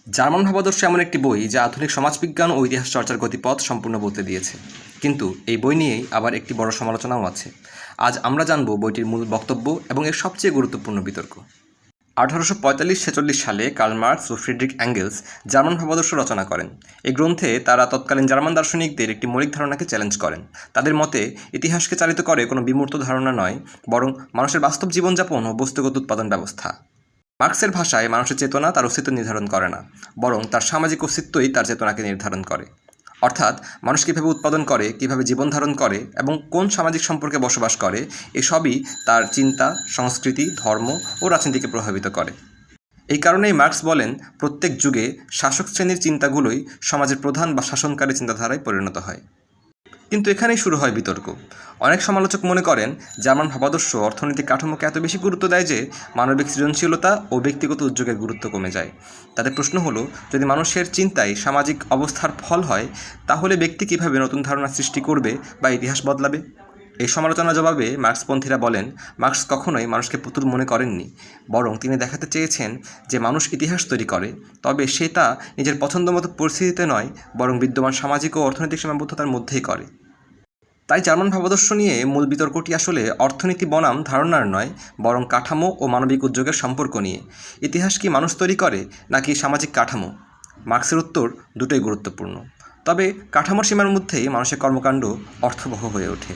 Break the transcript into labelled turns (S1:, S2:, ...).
S1: German ভাবাদর্শ এমন একটি বই যা আধুনিক সমাজবিজ্ঞান ও ইতিহাস চর্চার গতিপথ সম্পূর্ণ বদলে দিয়েছে। কিন্তু এই বই নিয়েই আবার একটি বড় সমালোচনাও আছে। আজ আমরা জানব বইটির মূল বক্তব্য এবং এর সবচেয়ে গুরুত্বপূর্ণ বিতর্ক। 1845-46 সালে কার্ল মার্কস ও ফ্রিডরিখ অ্যাঙ্গেলস জার্মান ভাবাদর্শ রচনা করেন। এই গ্রন্থে তারা তৎকালীন জার্মান দার্শনিকদের একটি মৌলিক ধারণাকে চ্যালেঞ্জ করেন। তাদের মতে ইতিহাসকে চালিত করে কোনো বিমূর্ত ধারণা নয়, বরং মানুষের বাস্তব জীবনযাপন ও বস্তুগত উৎপাদন ব্যবস্থা। মার্কসের ভাষায় মানুষের চেতনা তার অস্তিত্ব নির্ধারণ করে না, বরং তার সামাজিক অস্তিত্বই তার চেতনাকে নির্ধারণ করে। অর্থাৎ মানুষ কীভাবে উৎপাদন করে, কীভাবে জীবন ধারণ করে এবং কোন সামাজিক সম্পর্কে বসবাস করে, এসবই তার চিন্তা, সংস্কৃতি, ধর্ম ও রাজনীতিকে প্রভাবিত করে। এই কারণেই মার্কস বলেন, প্রত্যেক যুগে শাসক শ্রেণীর চিন্তাগুলোই সমাজের প্রধান বা শাসনকারী চিন্তাধারায় পরিণত হয়। কিন্তু এখানেই শুরু হয় বিতর্ক। অনেক সমালোচক মনে করেন জার্মান ভাবাদর্শ অর্থনৈতিক কাঠামোকে এত বেশি গুরুত্ব দেয় যে মানবিক সৃজনশীলতা ও ব্যক্তিগত উদ্যোগের গুরুত্ব কমে যায়। তাদের প্রশ্ন হলো, যদি মানুষের চিন্তাই সামাজিক অবস্থার ফল হয়, তাহলে ব্যক্তি কীভাবে নতুন ধারণা সৃষ্টি করবে বা ইতিহাস বদলাবে? এই সমালোচনার জবাবে মার্কসপন্থীরা বলেন, মার্কস কখনোই মানুষকে পুতুল মনে করেননি, বরং তিনি দেখাতে চেয়েছেন যে মানুষ ইতিহাস তৈরি করে, তবে সে তা নিজের পছন্দমতো পরিস্থিতিতে নয়, বরং বিদ্যমান সামাজিক ও অর্থনৈতিক সীমাবদ্ধতার মধ্যেই করে। তাই জার্মান ভাবাদর্শ নিয়ে মূল বিতর্কটি আসলে অর্থনীতি বনাম ধারণার নয়, বরং কাঠামো ও মানবিক উদ্যোগের সম্পর্ক নিয়ে। ইতিহাস কি মানুষ তৈরি করে নাকি সামাজিক কাঠামো? মার্কসের উত্তর, দুটোই গুরুত্বপূর্ণ। তবে কাঠামোর সীমার মধ্যেই মানুষের কর্মকাণ্ড অর্থবহ হয়ে ওঠে।